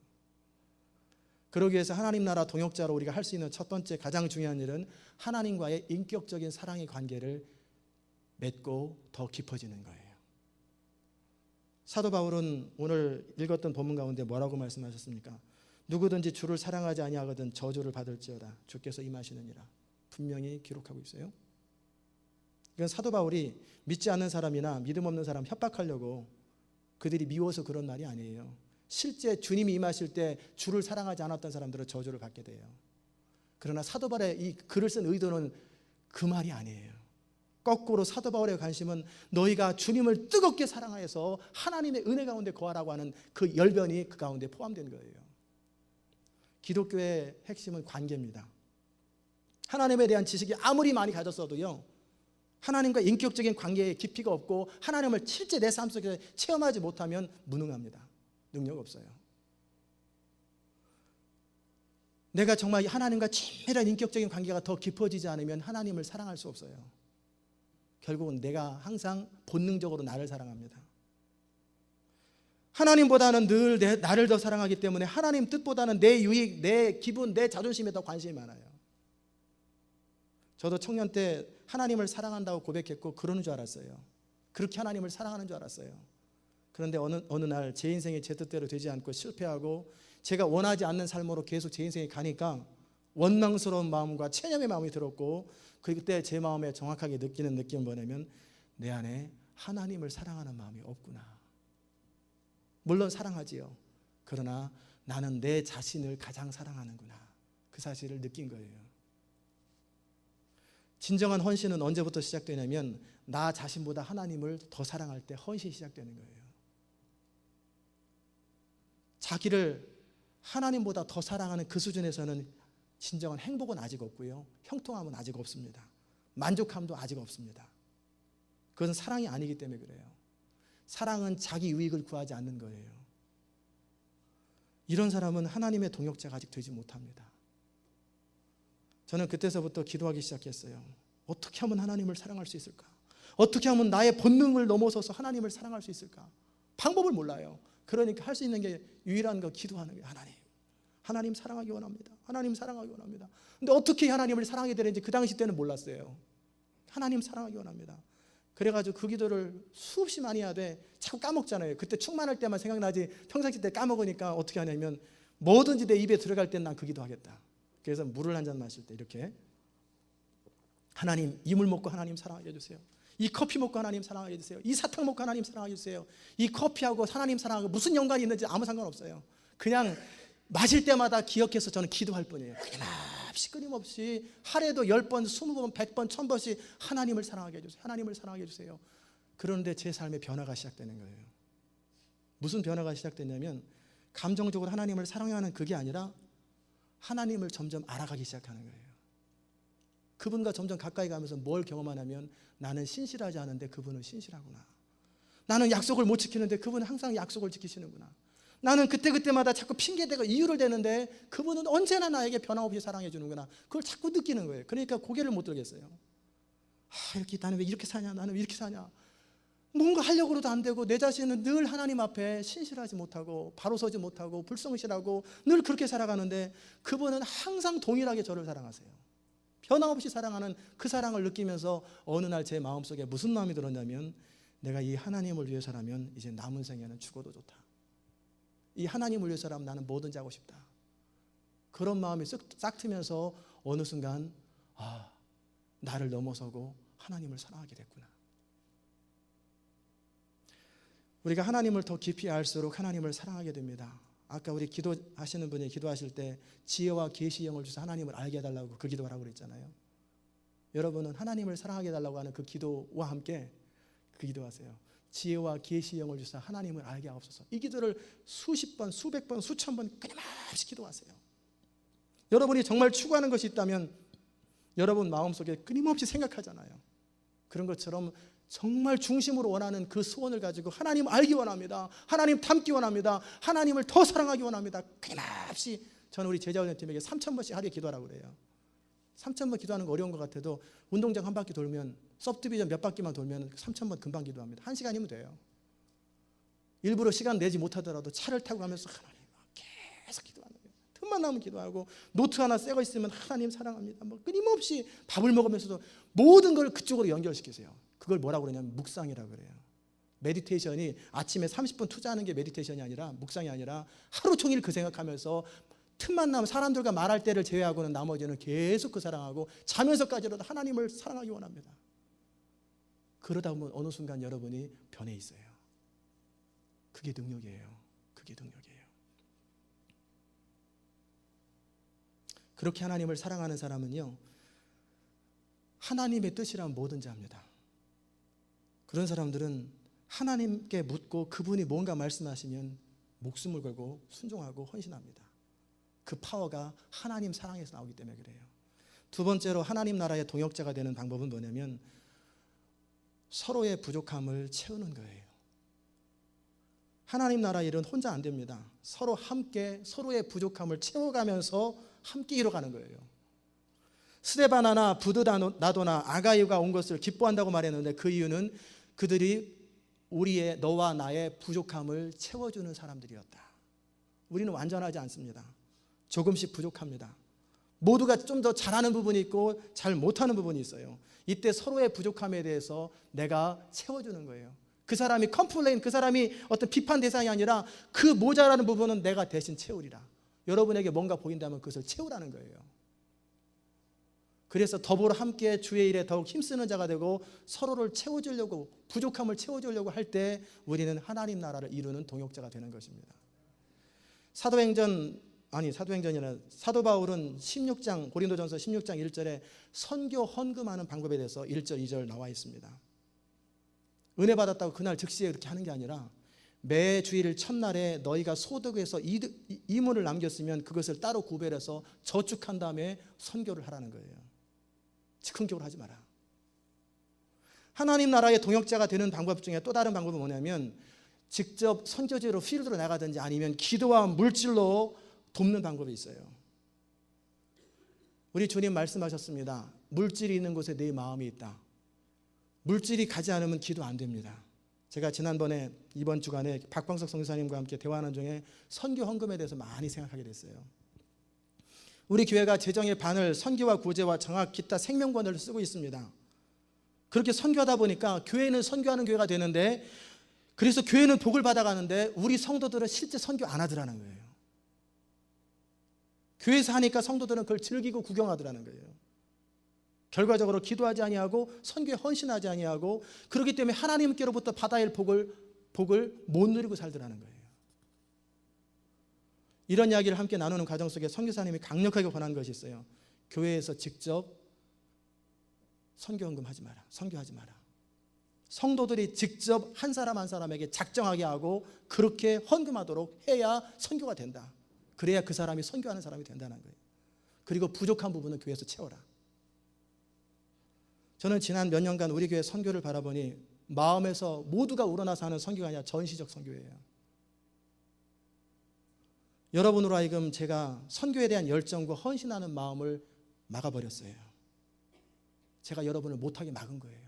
그러기 위해서 하나님 나라 동역자로 우리가 할 수 있는 첫 번째 가장 중요한 일은 하나님과의 인격적인 사랑의 관계를 맺고 더 깊어지는 거예요. 사도 바울은 오늘 읽었던 본문 가운데 뭐라고 말씀하셨습니까? 누구든지 주를 사랑하지 아니하거든 저주를 받을지어다. 주께서 임하시느니라. 분명히 기록하고 있어요. 이건 사도 바울이 믿지 않는 사람이나 믿음 없는 사람 협박하려고 그들이 미워서 그런 말이 아니에요. 실제 주님이 임하실 때 주를 사랑하지 않았던 사람들은 저주를 받게 돼요. 그러나 사도 바울의 이 글을 쓴 의도는 그 말이 아니에요. 거꾸로 사도 바울의 관심은 너희가 주님을 뜨겁게 사랑하여서 하나님의 은혜 가운데 거하라고 하는 그 열변이 그 가운데 포함된 거예요. 기독교의 핵심은 관계입니다. 하나님에 대한 지식이 아무리 많이 가졌어도요, 하나님과 인격적인 관계에 깊이가 없고 하나님을 실제 내 삶 속에 체험하지 못하면 무능합니다. 능력 없어요. 내가 정말 하나님과 친밀한 인격적인 관계가 더 깊어지지 않으면 하나님을 사랑할 수 없어요. 결국은 내가 항상 본능적으로 나를 사랑합니다. 하나님보다는 늘 나를 더 사랑하기 때문에 하나님 뜻보다는 내 유익, 내 기분, 내 자존심에 더 관심이 많아요. 저도 청년 때 하나님을 사랑한다고 고백했고 그러는 줄 알았어요. 그렇게 하나님을 사랑하는 줄 알았어요. 그런데 어느 날 제 인생이 제 뜻대로 되지 않고 실패하고 제가 원하지 않는 삶으로 계속 제 인생이 가니까 원망스러운 마음과 체념의 마음이 들었고 그때 제 마음에 정확하게 느끼는 느낌은 뭐냐면 내 안에 하나님을 사랑하는 마음이 없구나. 물론 사랑하지요. 그러나 나는 내 자신을 가장 사랑하는구나. 그 사실을 느낀 거예요. 진정한 헌신은 언제부터 시작되냐면 나 자신보다 하나님을 더 사랑할 때 헌신이 시작되는 거예요. 자기를 하나님보다 더 사랑하는 그 수준에서는 진정한 행복은 아직 없고요. 형통함은 아직 없습니다. 만족함도 아직 없습니다. 그것은 사랑이 아니기 때문에 그래요. 사랑은 자기 유익을 구하지 않는 거예요. 이런 사람은 하나님의 동역자가 아직 되지 못합니다. 저는 그때서부터 기도하기 시작했어요. 어떻게 하면 하나님을 사랑할 수 있을까? 어떻게 하면 나의 본능을 넘어서서 하나님을 사랑할 수 있을까? 방법을 몰라요. 그러니까 할 수 있는 게 유일한 거 기도하는 거예요. 하나님 사랑하기 원합니다. 하나님 사랑하기 원합니다. 근데 어떻게 하나님을 사랑하게 되는지 그 당시 때는 몰랐어요. 하나님 사랑하기 원합니다. 그래가지고 그 기도를 수없이 많이 해야 돼. 자꾸 까먹잖아요. 그때 충만할 때만 생각나지 평상시 때 까먹으니까 어떻게 하냐면 뭐든지 내 입에 들어갈 땐 난 그 기도하겠다. 그래서 물을 한 잔 마실 때 이렇게 하나님 이 물 먹고 하나님 사랑하게 해주세요. 이 커피 먹고 하나님 사랑하게 해주세요. 이 사탕 먹고 하나님 사랑하게 해주세요. 이 커피하고 하나님 사랑하고 무슨 연관이 있는지 아무 상관없어요. 그냥 마실 때마다 기억해서 저는 기도할 뿐이에요. 끊임없이 하루에도 10번, 20번, 100번, 1000번씩 하나님을 사랑하게 해주세요. 하나님을 사랑하게 해주세요. 그런데 제 삶의 변화가 시작되는 거예요. 무슨 변화가 시작됐냐면 감정적으로 하나님을 사랑하는 그게 아니라 하나님을 점점 알아가기 시작하는 거예요. 그분과 점점 가까이 가면서 뭘 경험하냐면 나는 신실하지 않은데 그분은 신실하구나. 나는 약속을 못 지키는데 그분은 항상 약속을 지키시는구나. 나는 그때그때마다 자꾸 핑계대고 이유를 대는데 그분은 언제나 나에게 변함없이 사랑해 주는구나. 그걸 자꾸 느끼는 거예요. 그러니까 고개를 못 들겠어요. 이렇게 나는 왜 이렇게 사냐? 나는 왜 이렇게 사냐? 뭔가 하려고 해도 안 되고 내 자신은 늘 하나님 앞에 신실하지 못하고 바로 서지 못하고 불성실하고 늘 그렇게 살아가는데 그분은 항상 동일하게 저를 사랑하세요. 변함없이 사랑하는 그 사랑을 느끼면서 어느 날 제 마음속에 무슨 마음이 들었냐면 내가 이 하나님을 위해서라면 이제 남은 생에는 죽어도 좋다. 이 하나님을 위해서라면 나는 뭐든지 하고 싶다. 그런 마음이 싹 트면서 어느 순간 나를 넘어서고 하나님을 사랑하게 됐구나. 우리가 하나님을 더 깊이 알수록 하나님을 사랑하게 됩니다. 아까 우리 기도하시는 분이 기도하실 때 지혜와 계시 영을 주셔서 하나님을 알게 해달라고 그 기도를 하고 그랬잖아요. 여러분은 하나님을 사랑하게 해달라고 하는 그 기도와 함께 그 기도하세요. 지혜와 계시 영을 주셔서 하나님을 알게 하옵소서. 이 기도를 수십 번, 수백 번, 수천 번 끊임없이 기도하세요. 여러분이 정말 추구하는 것이 있다면 여러분 마음속에 끊임없이 생각하잖아요. 그런 것처럼 정말 중심으로 원하는 그 소원을 가지고 하나님 알기 원합니다. 하나님 닮기 원합니다. 하나님을 더 사랑하기 원합니다. 끊임없이 저는 우리 제자훈련팀에게 3000번씩 하루에 기도하라고 그래요. 3000번 기도하는 거 어려운 것 같아도 운동장 한 바퀴 돌면 서브디비전 몇 바퀴만 돌면 3000번 금방 기도합니다. 1시간이면 돼요. 일부러 시간 내지 못하더라도 차를 타고 가면서 하나님 계속 기도하는 거예요. 틈만 나면 기도하고 노트 하나 새 거 있으면 하나님 사랑합니다. 끊임없이 밥을 먹으면서도 모든 걸 그쪽으로 연결시키세요. 그걸 뭐라고 그러냐면 묵상이라고 그래요. 메디테이션이 아침에 30분 투자하는 게 메디테이션이 아니라 묵상이 아니라 하루 종일 그 생각하면서 틈만 나면 사람들과 말할 때를 제외하고는 나머지는 계속 그 사랑하고 자면서까지라도 하나님을 사랑하기 원합니다. 그러다 보면 어느 순간 여러분이 변해 있어요. 그게 능력이에요. 그게 능력이에요. 그렇게 하나님을 사랑하는 사람은요, 하나님의 뜻이라면 뭐든지 합니다. 그런 사람들은 하나님께 묻고 그분이 뭔가 말씀하시면 목숨을 걸고 순종하고 헌신합니다. 그 파워가 하나님 사랑에서 나오기 때문에 그래요. 두 번째로 하나님 나라의 동역자가 되는 방법은 뭐냐면 서로의 부족함을 채우는 거예요. 하나님 나라 일은 혼자 안 됩니다. 서로 함께 서로의 부족함을 채워가면서 함께 이뤄가는 거예요. 스데바나나 부드나도나 아가이가 온 것을 기뻐한다고 말했는데 그 이유는 그들이 우리의 너와 나의 부족함을 채워주는 사람들이었다. 우리는 완전하지 않습니다. 조금씩 부족합니다. 모두가 좀 더 잘하는 부분이 있고 잘 못하는 부분이 있어요. 이때 서로의 부족함에 대해서 내가 채워주는 거예요. 그 사람이 컴플레인, 그 사람이 어떤 비판 대상이 아니라 그 모자라는 부분은 내가 대신 채우리라. 여러분에게 뭔가 보인다면 그것을 채우라는 거예요. 그래서 더불어 함께 주의 일에 더욱 힘쓰는 자가 되고 서로를 채워주려고, 부족함을 채워주려고 할 때 우리는 하나님 나라를 이루는 동역자가 되는 것입니다. 사도 바울은 16장 고린도전서 16장 1절에 선교 헌금하는 방법에 대해서 1절 2절 나와 있습니다. 은혜 받았다고 그날 즉시에 그렇게 하는 게 아니라 매 주일 첫날에 너희가 소득에서 이문을 남겼으면 그것을 따로 구별해서 저축한 다음에 선교를 하라는 거예요. 즉흥적으로 하지 마라. 하나님 나라의 동역자가 되는 방법 중에 또 다른 방법은 뭐냐면 직접 선교지로 필드로 나가든지 아니면 기도와 물질로 돕는 방법이 있어요. 우리 주님 말씀하셨습니다. 물질이 있는 곳에 내 마음이 있다. 물질이 가지 않으면 기도 안 됩니다. 제가 지난번에 이번 주간에 박광석 선교사님과 함께 대화하는 중에 선교 헌금에 대해서 많이 생각하게 됐어요. 우리 교회가 재정의 반을 선교와 구제와 장학 기타 생명권을 쓰고 있습니다. 그렇게 선교하다 보니까 교회는 선교하는 교회가 되는데 그래서 교회는 복을 받아가는데 우리 성도들은 실제 선교 안 하더라는 거예요. 교회에서 하니까 성도들은 그걸 즐기고 구경하더라는 거예요. 결과적으로 기도하지 아니하고 선교에 헌신하지 아니하고, 그렇기 때문에 하나님께로부터 받아야 할 복을 못 누리고 살더라는 거예요. 이런 이야기를 함께 나누는 과정 속에 선교사님이 강력하게 권한 것이 있어요. 교회에서 직접 선교헌금 하지 마라. 선교하지 마라. 성도들이 직접 한 사람 한 사람에게 작정하게 하고 그렇게 헌금하도록 해야 선교가 된다. 그래야 그 사람이 선교하는 사람이 된다는 거예요. 그리고 부족한 부분은 교회에서 채워라. 저는 지난 몇 년간 우리 교회 선교를 바라보니 마음에서 모두가 우러나서 하는 선교가 아니라 전시적 선교예요. 여러분으로 하여금 제가 선교에 대한 열정과 헌신하는 마음을 막아버렸어요. 제가 여러분을 못하게 막은 거예요.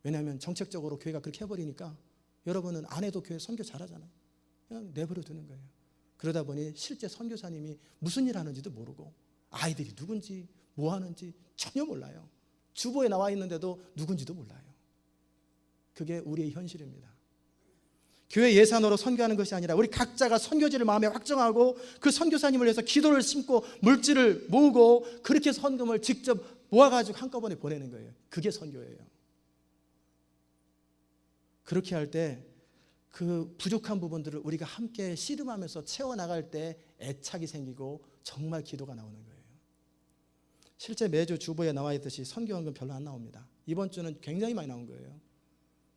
왜냐하면 정책적으로 교회가 그렇게 해버리니까 여러분은 안 해도 교회 선교 잘하잖아요. 그냥 내버려 두는 거예요. 그러다 보니 실제 선교사님이 무슨 일 하는지도 모르고, 아이들이 누군지 뭐 하는지 전혀 몰라요. 주보에 나와 있는데도 누군지도 몰라요. 그게 우리의 현실입니다. 교회 예산으로 선교하는 것이 아니라 우리 각자가 선교지를 마음에 확정하고 그 선교사님을 위해서 기도를 심고 물질을 모으고 그렇게 해서 헌금을 직접 모아가지고 한꺼번에 보내는 거예요. 그게 선교예요. 그렇게 할 때 그 부족한 부분들을 우리가 함께 씨름하면서 채워나갈 때 애착이 생기고 정말 기도가 나오는 거예요. 실제 매주 주보에 나와 있듯이 선교헌금 별로 안 나옵니다. 이번 주는 굉장히 많이 나온 거예요.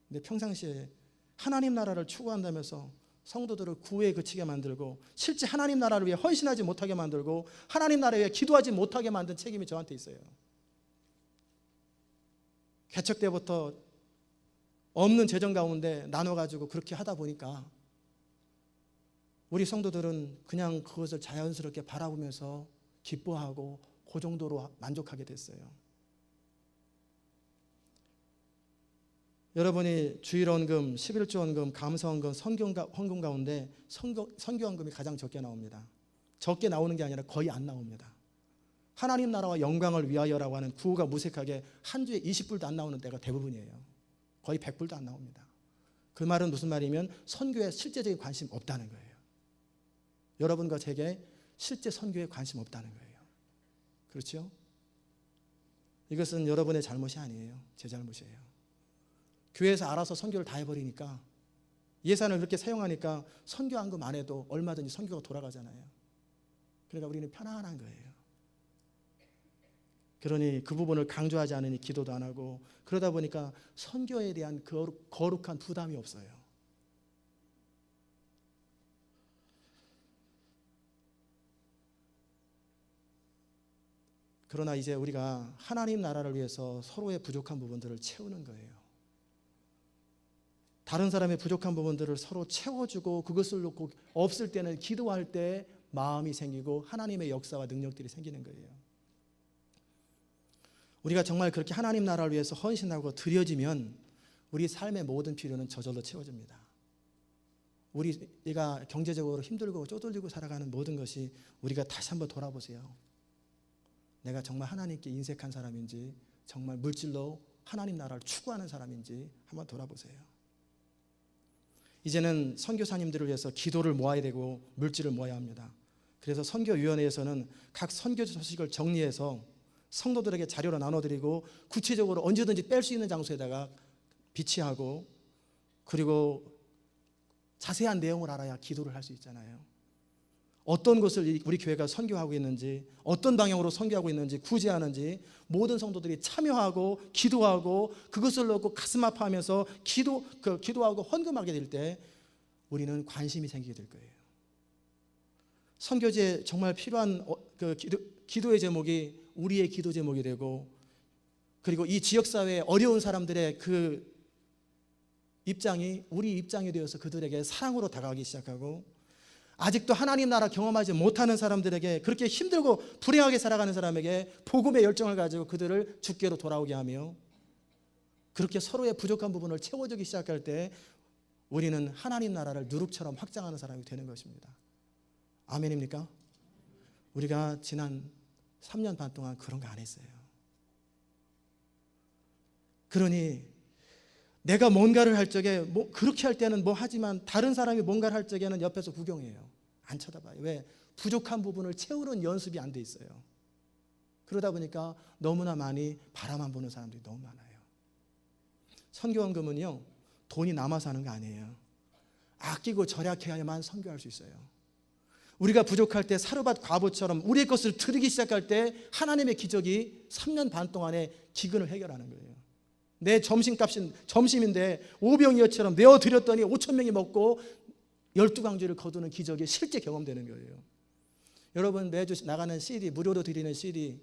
근데 평상시에 하나님 나라를 추구한다면서 성도들을 구애에 그치게 만들고, 실제 하나님 나라를 위해 헌신하지 못하게 만들고, 하나님 나라에 위해 기도하지 못하게 만든 책임이 저한테 있어요. 개척 때부터 없는 재정 가운데 나눠가지고 그렇게 하다 보니까 우리 성도들은 그냥 그것을 자연스럽게 바라보면서 기뻐하고 그 정도로 만족하게 됐어요. 여러분이 주일헌금, 11조헌금, 감사헌금, 선교헌금 가운데 선교헌금이 가장 적게 나옵니다. 적게 나오는 게 아니라 거의 안 나옵니다. 하나님 나라와 영광을 위하여라고 하는 구호가 무색하게 한 주에 20불도 안 나오는 때가 대부분이에요. 거의 100불도 안 나옵니다. 그 말은 무슨 말이면 선교에 실제적인 관심 없다는 거예요. 여러분과 제게 실제 선교에 관심 없다는 거예요. 그렇죠? 이것은 여러분의 잘못이 아니에요. 제 잘못이에요. 교회에서 알아서 선교를 다 해버리니까, 예산을 그렇게 사용하니까 선교헌금 안 해도 얼마든지 선교가 돌아가잖아요. 그러니까 우리는 편안한 거예요. 그러니 그 부분을 강조하지 않으니 기도도 안 하고, 그러다 보니까 선교에 대한 거룩한 부담이 없어요. 그러나 이제 우리가 하나님 나라를 위해서 서로의 부족한 부분들을 채우는 거예요. 다른 사람의 부족한 부분들을 서로 채워주고, 그것을 놓고 없을 때는 기도할 때 마음이 생기고 하나님의 역사와 능력들이 생기는 거예요. 우리가 정말 그렇게 하나님 나라를 위해서 헌신하고 드려지면 우리 삶의 모든 필요는 저절로 채워집니다. 우리가 경제적으로 힘들고 쪼들리고 살아가는 모든 것이, 우리가 다시 한번 돌아보세요. 내가 정말 하나님께 인색한 사람인지, 정말 물질로 하나님 나라를 추구하는 사람인지 한번 돌아보세요. 이제는 선교사님들을 위해서 기도를 모아야 되고 물질을 모아야 합니다. 그래서 선교위원회에서는 각 선교 소식을 정리해서 성도들에게 자료로 나눠드리고, 구체적으로 언제든지 뺄 수 있는 장소에다가 비치하고, 그리고 자세한 내용을 알아야 기도를 할 수 있잖아요. 어떤 것을 우리 교회가 선교하고 있는지, 어떤 방향으로 선교하고 있는지, 구제하는지 모든 성도들이 참여하고 기도하고 그것을 놓고 가슴 아파하면서 기도하고 헌금하게 될 때 우리는 관심이 생기게 될 거예요. 선교지에 정말 필요한 기도의 제목이 우리의 기도 제목이 되고, 그리고 이 지역사회에 어려운 사람들의 그 입장이 우리 입장이 되어서 그들에게 사랑으로 다가가기 시작하고, 아직도 하나님 나라 경험하지 못하는 사람들에게, 그렇게 힘들고 불행하게 살아가는 사람에게 복음의 열정을 가지고 그들을 주께로 돌아오게 하며, 그렇게 서로의 부족한 부분을 채워주기 시작할 때 우리는 하나님 나라를 누룩처럼 확장하는 사람이 되는 것입니다. 아멘입니까? 우리가 지난 3년 반 동안 그런 거 안 했어요. 그러니 내가 뭔가를 할 적에 그렇게 할 때는 뭐 하지만, 다른 사람이 뭔가를 할 적에는 옆에서 구경해요. 안 쳐다봐요. 왜? 부족한 부분을 채우는 연습이 안 돼 있어요. 그러다 보니까 너무나 많이 바라만 보는 사람들이 너무 많아요. 선교원금은요, 돈이 남아서 하는 거 아니에요. 아끼고 절약해야만 선교할 수 있어요. 우리가 부족할 때 사르밧 과부처럼 우리의 것을 드리기 시작할 때 하나님의 기적이 3년 반 동안에 기근을 해결하는 거예요. 내 점심값인 점심인데 오병이어처럼 내어드렸더니 5,000명이 먹고 12강주를 거두는 기적이 실제 경험되는 거예요. 여러분, 매주 나가는 CD, 무료로 드리는 CD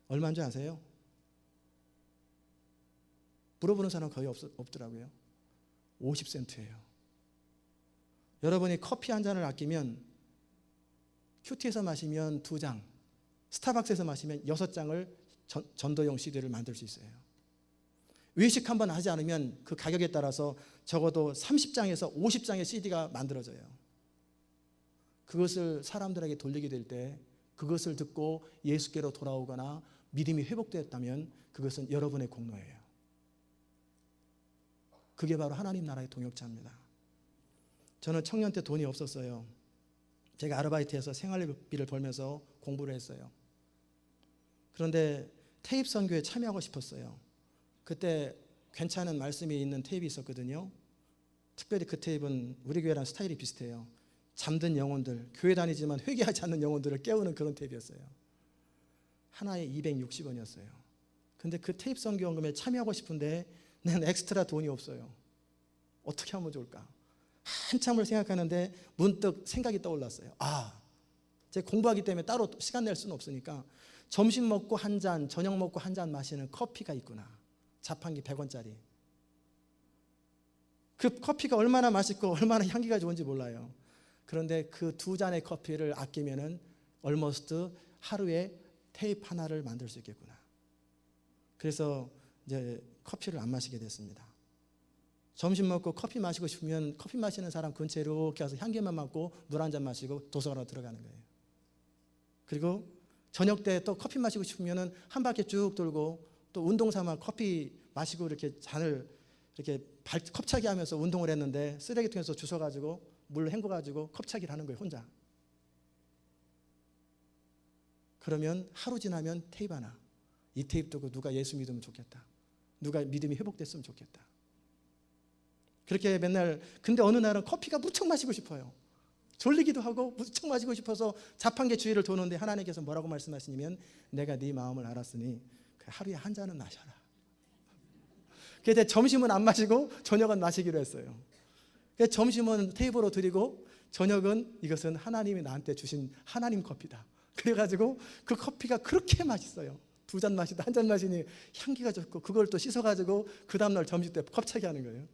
얼마인 줄 아세요? 물어보는 사람 거의 없더라고요. 50센트예요. 여러분이 커피 한 잔을 아끼면 큐티에서 마시면 2장, 스타벅스에서 마시면 6장을 전도용 CD를 만들 수 있어요. 외식 한번 하지 않으면 그 가격에 따라서 적어도 30장에서 50장의 CD가 만들어져요. 그것을 사람들에게 돌리게 될 때 그것을 듣고 예수께로 돌아오거나 믿음이 회복되었다면 그것은 여러분의 공로예요. 그게 바로 하나님 나라의 동역자입니다. 저는 청년 때 돈이 없었어요. 제가 아르바이트해서 생활비를 벌면서 공부를 했어요. 그런데 테이프 선교에 참여하고 싶었어요. 그때 괜찮은 말씀이 있는 테이프가 있었거든요. 특별히 그 테이프는 우리 교회랑 스타일이 비슷해요. 잠든 영혼들, 교회 다니지만 회개하지 않는 영혼들을 깨우는 그런 테이프였어요. 하나에 260원이었어요. 근데 그 테이프 선교원금에 참여하고 싶은데 난 엑스트라 돈이 없어요. 어떻게 하면 좋을까? 한참을 생각하는데 문득 생각이 떠올랐어요. 제가 공부하기 때문에 따로 시간 낼 수는 없으니까 점심 먹고 한 잔, 저녁 먹고 한 잔 마시는 커피가 있구나. 자판기 100원짜리. 그 커피가 얼마나 맛있고 얼마나 향기가 좋은지 몰라요. 그런데 그 2잔의 커피를 아끼면은 almost 하루에 테이프 하나를 만들 수 있겠구나. 그래서 이제 커피를 안 마시게 됐습니다. 점심 먹고 커피 마시고 싶으면 커피 마시는 사람 근처에 이렇게 와서 향기만 맡고 물 한 잔 마시고 도서관으로 들어가는 거예요. 그리고 저녁 때 또 커피 마시고 싶으면 한 바퀴 쭉 돌고 또 운동 삼아 커피 마시고 이렇게 잔을 이렇게 컵차기 하면서 운동을 했는데 쓰레기통에서 주워가지고 물로 헹궈가지고 컵차기를 하는 거예요, 혼자. 그러면 하루 지나면 테이프 하나. 이 테이프 두고 누가 예수 믿으면 좋겠다. 누가 믿음이 회복됐으면 좋겠다. 그렇게 맨날. 근데 어느 날은 커피가 무척 마시고 싶어요. 졸리기도 하고 무척 마시고 싶어서 자판기 주위를 도는데 하나님께서 뭐라고 말씀하시냐면 내가 네 마음을 알았으니 하루에 한 잔은 마셔라. 그래서 점심은 안 마시고 저녁은 마시기로 했어요. 그래서 점심은 테이블로 드리고 저녁은 이것은 하나님이 나한테 주신 하나님 커피다. 그래가지고 그 커피가 그렇게 맛있어요. 2잔 마시다 한 잔 마시니 향기가 좋고 그걸 또 씻어가지고 그 다음날 점심 때 컵차기 하는 거예요.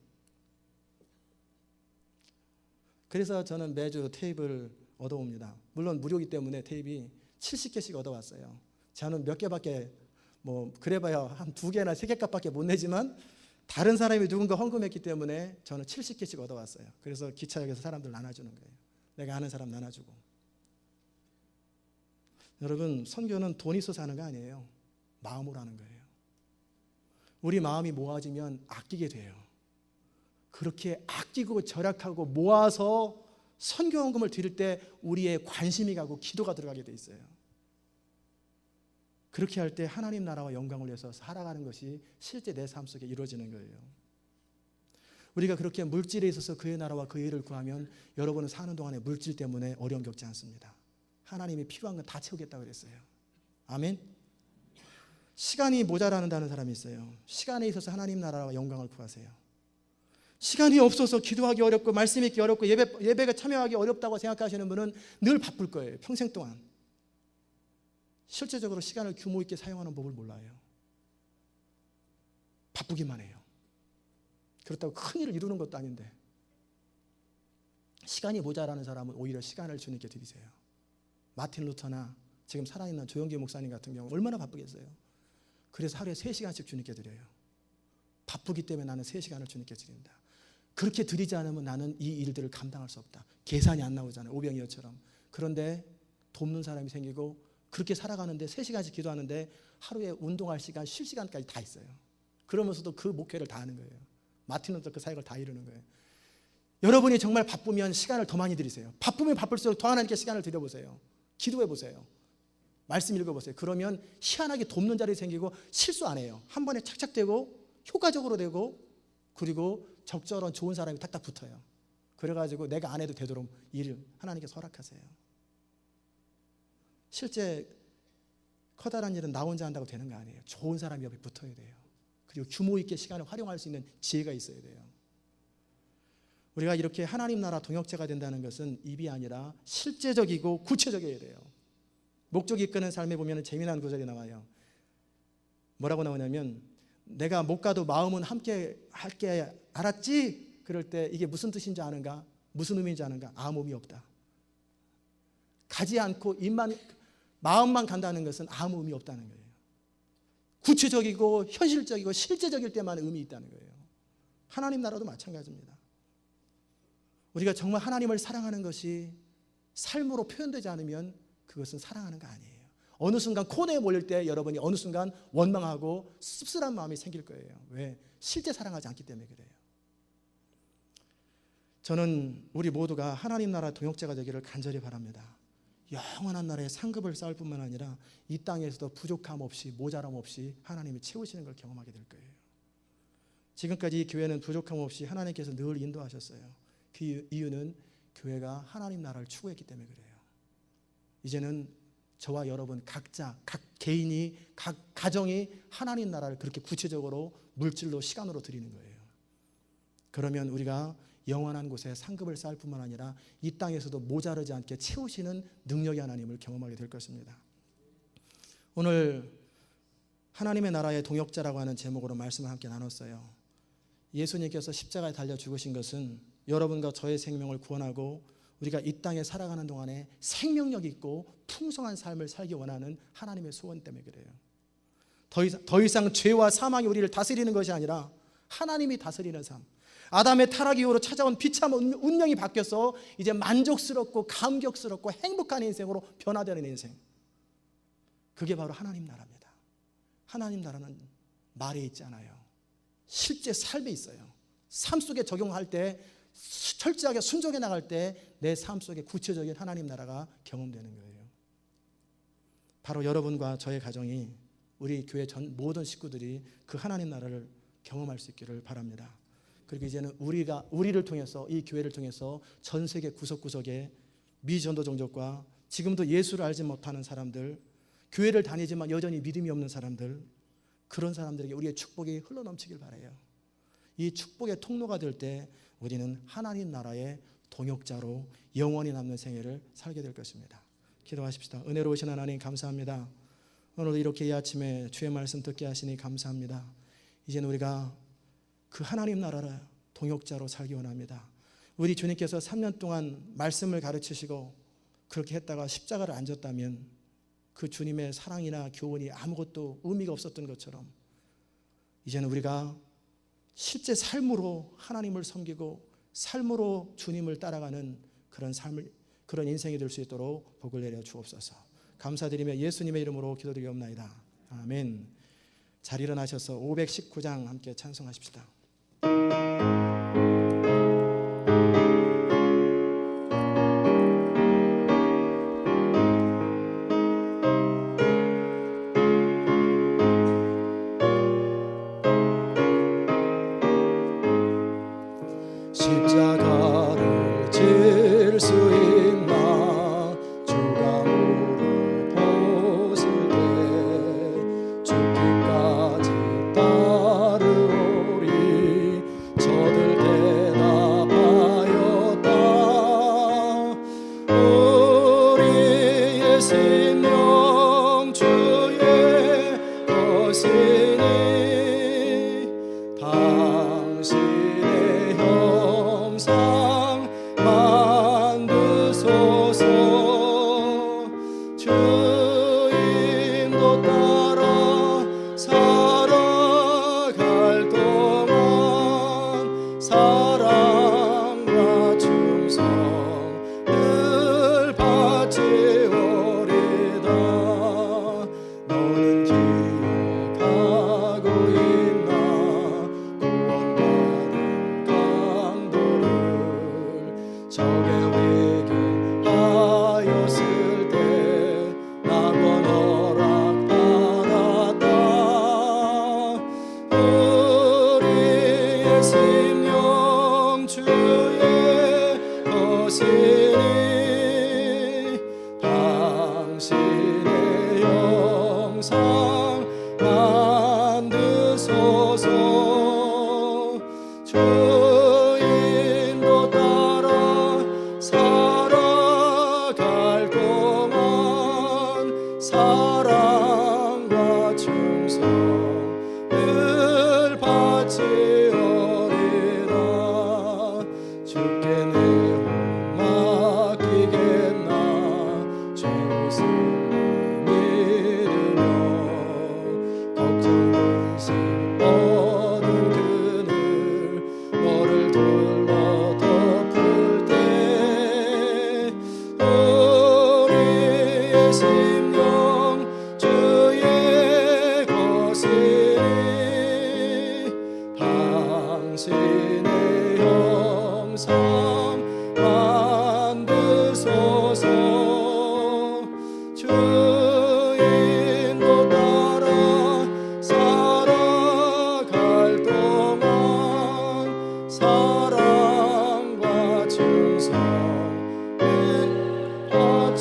그래서 저는 매주 테이프를 얻어옵니다. 물론 무료이기 때문에 테이프가 70개씩 얻어왔어요. 저는 몇 개밖에 그래봐야 한 2개나 3개 값밖에 못 내지만 다른 사람이 누군가 헌금했기 때문에 저는 70개씩 얻어왔어요. 그래서 기차역에서 사람들 나눠주는 거예요. 내가 아는 사람 나눠주고. 여러분, 선교는 돈이 있어서 하는 거 아니에요. 마음으로 하는 거예요. 우리 마음이 모아지면 아끼게 돼요. 그렇게 아끼고 절약하고 모아서 선교헌금을 드릴 때 우리의 관심이 가고 기도가 들어가게 돼 있어요. 그렇게 할 때 하나님 나라와 영광을 위해서 살아가는 것이 실제 내 삶 속에 이루어지는 거예요. 우리가 그렇게 물질에 있어서 그의 나라와 그의 일을 구하면 여러분은 사는 동안에 물질 때문에 어려움 겪지 않습니다. 하나님이 필요한 건 다 채우겠다고 그랬어요. 아멘. 시간이 모자라는다는 사람이 있어요. 시간에 있어서 하나님 나라와 영광을 구하세요. 시간이 없어서 기도하기 어렵고 말씀 읽기 어렵고 예배가 참여하기 어렵다고 생각하시는 분은 늘 바쁠 거예요. 평생 동안. 실제적으로 시간을 규모 있게 사용하는 법을 몰라요. 바쁘기만 해요. 그렇다고 큰 일을 이루는 것도 아닌데. 시간이 모자라는 사람은 오히려 시간을 주님께 드리세요. 마틴 루터나 지금 살아있는 조영기 목사님 같은 경우 얼마나 바쁘겠어요. 그래서 하루에 3시간씩 주님께 드려요. 바쁘기 때문에 나는 3시간을 주님께 드린다. 그렇게 드리지 않으면 나는 이 일들을 감당할 수 없다. 계산이 안 나오잖아요. 오병이어처럼. 그런데 돕는 사람이 생기고 그렇게 살아가는데 3시간씩 기도하는데 하루에 운동할 시간, 쉴 시간까지 다 있어요. 그러면서도 그 목회를 다 하는 거예요. 마틴 루터 그 사역을 다 이루는 거예요. 여러분이 정말 바쁘면 시간을 더 많이 드리세요. 바쁘면 바쁠수록 더 하나님께 시간을 드려보세요. 기도해보세요. 말씀 읽어보세요. 그러면 희한하게 돕는 자리 생기고 실수 안 해요. 한 번에 착착 되고 효과적으로 되고 그리고 적절한 좋은 사람이 딱딱 붙어요. 그래가지고 내가 안 해도 되도록 일을 하나님께서 허락하세요. 실제 커다란 일은 나 혼자 한다고 되는 거 아니에요. 좋은 사람이 옆에 붙어야 돼요. 그리고 규모 있게 시간을 활용할 수 있는 지혜가 있어야 돼요. 우리가 이렇게 하나님 나라 동역자가 된다는 것은 입이 아니라 실제적이고 구체적이어야 돼요. 목적이 이끄는 삶에 보면 재미난 구절이 나와요. 뭐라고 나오냐면 내가 못 가도 마음은 함께 할게 알았지? 그럴 때 이게 무슨 뜻인지 아는가? 무슨 의미인지 아는가? 아무 의미 없다. 가지 않고 입만 마음만 간다는 것은 아무 의미 없다는 거예요. 구체적이고 현실적이고 실제적일 때만 의미 있다는 거예요. 하나님 나라도 마찬가지입니다. 우리가 정말 하나님을 사랑하는 것이 삶으로 표현되지 않으면 그것은 사랑하는 거 아니에요. 어느 순간 코너에 몰릴 때 여러분이 어느 순간 원망하고 씁쓸한 마음이 생길 거예요. 왜? 실제 사랑하지 않기 때문에 그래요. 저는 우리 모두가 하나님 나라 동역자가 되기를 간절히 바랍니다. 영원한 나라의 상급을 쌓을 뿐만 아니라 이 땅에서도 부족함 없이 모자람 없이 하나님이 채우시는 걸 경험하게 될 거예요. 지금까지 이 교회는 부족함 없이 하나님께서 늘 인도하셨어요. 그 이유는 교회가 하나님 나라를 추구했기 때문에 그래요. 이제는 저와 여러분 각자 각 개인이 각 가정이 하나님 나라를 그렇게 구체적으로 물질로 시간으로 드리는 거예요. 그러면 우리가 영원한 곳에 상급을 쌓을 뿐만 아니라 이 땅에서도 모자르지 않게 채우시는 능력의 하나님을 경험하게 될 것입니다. 오늘 하나님의 나라의 동역자라고 하는 제목으로 말씀을 함께 나눴어요. 예수님께서 십자가에 달려 죽으신 것은 여러분과 저의 생명을 구원하고 우리가 이 땅에 살아가는 동안에 생명력 있고 풍성한 삶을 살기 원하는 하나님의 소원 때문에 그래요. 더 이상 죄와 사망이 우리를 다스리는 것이 아니라 하나님이 다스리는 삶. 아담의 타락 이후로 찾아온 비참 운명이 바뀌어서 이제 만족스럽고 감격스럽고 행복한 인생으로 변화되는 인생. 그게 바로 하나님 나라입니다. 하나님 나라는 말에 있지 않아요. 실제 삶에 있어요. 삶 속에 적용할 때 철저하게 순종해 나갈 때 내 삶 속에 구체적인 하나님 나라가 경험되는 거예요. 바로 여러분과 저의 가정이 우리 교회 전 모든 식구들이 그 하나님 나라를 경험할 수 있기를 바랍니다. 그리고 이제는 우리를 통해서 이 교회를 통해서 전 세계 구석구석에 미전도 종족과 지금도 예수를 알지 못하는 사람들, 교회를 다니지만 여전히 믿음이 없는 사람들, 그런 사람들에게 우리의 축복이 흘러넘치길 바라요. 이 축복의 통로가 될 때 우리는 하나님 나라의 동역자로 영원히 남는 생애를 살게 될 것입니다. 기도하십시다. 은혜로우신 하나님 감사합니다. 오늘 이렇게 이 아침에 주의 말씀 듣게 하시니 감사합니다. 이제는 우리가 그 하나님 나라를 동역자로 살기 원합니다. 우리 주님께서 3년 동안 말씀을 가르치시고 그렇게 했다가 십자가를 안 졌다면 그 주님의 사랑이나 교훈이 아무것도 의미가 없었던 것처럼 이제는 우리가 실제 삶으로 하나님을 섬기고 삶으로 주님을 따라가는 그런 삶을 그런 인생이 될 수 있도록 복을 내려 주옵소서. 감사드리며 예수님의 이름으로 기도드리옵나이다. 아멘. 잘 일어나셔서 519장 함께 찬송하십시다. 십자가를 질 수 있나 주가 물어보실 때 죽기까지 따르오리 저들 대답하였다 우리의 생명 주의 것이니 당신의 형상 만드소서 주임도 따라 살아갈 동안 사랑과 충성 늘 바치오리다 너는 기억하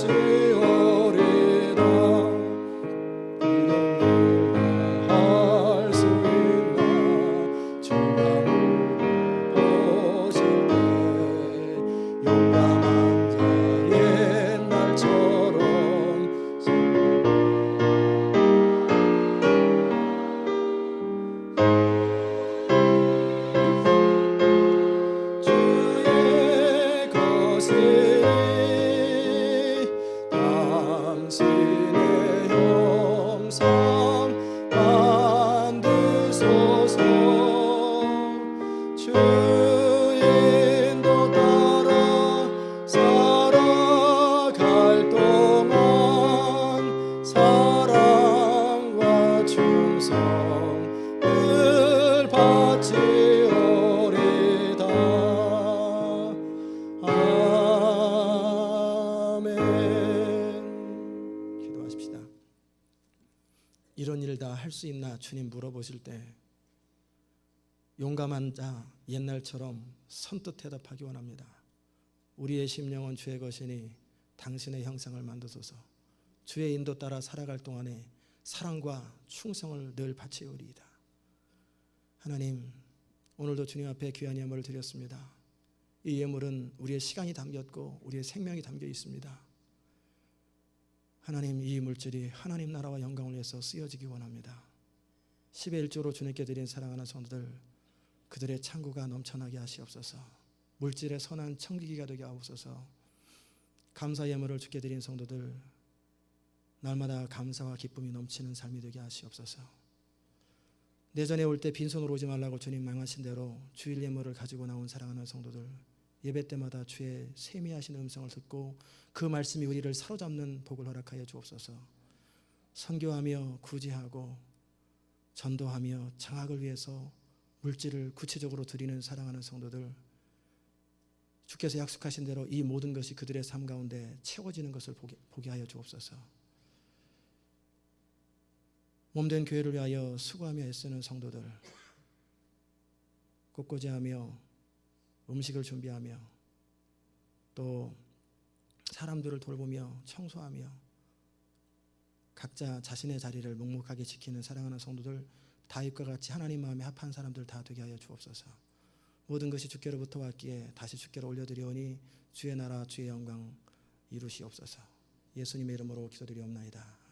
받지오리다. 이런 일다 할 수 있나 주가 물어보실 때 용감한 자 옛날처럼 주의 것이니 당신의 형상 만드소서. 주 인도 따라 살아갈 동안 사랑과 충성을 받지오리다. 아멘. 기도하십시다. 이런 일 다 할 수 있나 주님 물어보실 때 용감한 자 옛날처럼 선뜻 대답하기 원합니다. 우리의 심령은 주의 것이니 당신의 형상을 만드소서. 주의 인도 따라 살아갈 동안에 사랑과 충성을 늘 바치오리이다. 하나님, 오늘도 주님 앞에 귀한 예물을 드렸습니다. 이 예물은 우리의 시간이 담겼고 우리의 생명이 담겨 있습니다. 하나님, 이 물질이 하나님 나라와 영광을 위해서 쓰여지기 원합니다. 10의 1조로 주님께 드린 사랑하는 성도들, 그들의 창고가 넘쳐나게 하시옵소서. 물질의 선한 청기기가 되게 하옵소서. 감사 예물을 주께 드린 성도들, 날마다 감사와 기쁨이 넘치는 삶이 되게 하시옵소서. 내전에 올 때 빈손으로 오지 말라고 주님 명하신 대로 주일 예물을 가지고 나온 사랑하는 성도들, 예배 때마다 주의 세미하신 음성을 듣고 그 말씀이 우리를 사로잡는 복을 허락하여 주옵소서. 선교하며 구제하고 전도하며 장학을 위해서 물질을 구체적으로 드리는 사랑하는 성도들, 주께서 약속하신 대로 이 모든 것이 그들의 삶 가운데 채워지는 것을 보게 하여 주옵소서. 몸된 교회를 위하여 수고하며 애쓰는 성도들, 꽃꽂이하며 음식을 준비하며 또 사람들을 돌보며 청소하며 각자 자신의 자리를 묵묵하게 지키는 사랑하는 성도들, 다윗과 같이 하나님 마음에 합한 사람들 다 되게 하여 주옵소서. 모든 것이 주께로부터 왔기에 다시 주께로 올려드리오니 주의 나라 주의 영광 이루시옵소서. 예수님의 이름으로 기도드리옵나이다.